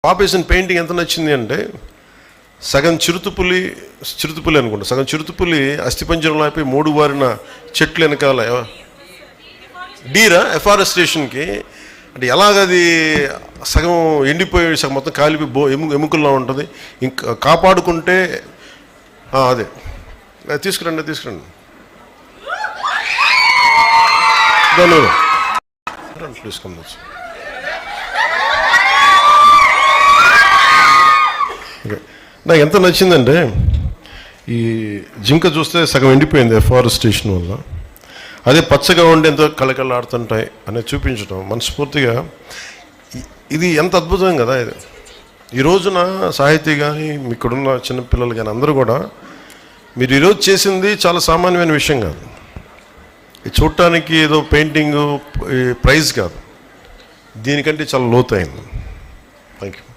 పాపేసిన painting ఎంత నచ్చింది అంటే సగం చిరుతుపులి అనుకుంటా, సగం చిరుతుపులి అస్థిపంజరంలో అయిపోయి 3 వారిన చెట్లు వెనకాల ఎఫారెస్టేషన్కి అంటే ఎలాగది సగం ఎండిపోయి సగం మొత్తం కాలిపోయి ఎముకల్లో ఉంటుంది. ఇంకా కాపాడుకుంటే అదే తీసుకురండి ప్లీజ్ కమ్. నాకు ఎంత నచ్చిందంటే ఈ జింక చూస్తే సగం ఎండిపోయింది ఎఫారెస్టేషన్ వల్ల, అదే పచ్చగా ఉండి ఎంతో కళకళలాడుతుంటాయి అనేది చూపించడం మనస్ఫూర్తిగా ఇది ఎంత అద్భుతం కదా. ఇది ఈ రోజున సాహితీ కానీ ఇక్కడున్న చిన్నపిల్లలు కానీ అందరూ కూడా మీరు ఈరోజు చేసింది చాలా సామాన్యమైన విషయం కాదు. ఇది చూడటానికి ఏదో పెయింటింగ్ ప్రైజ్ కాదు, దీనికంటే చాలా లోతైంది. Thank you.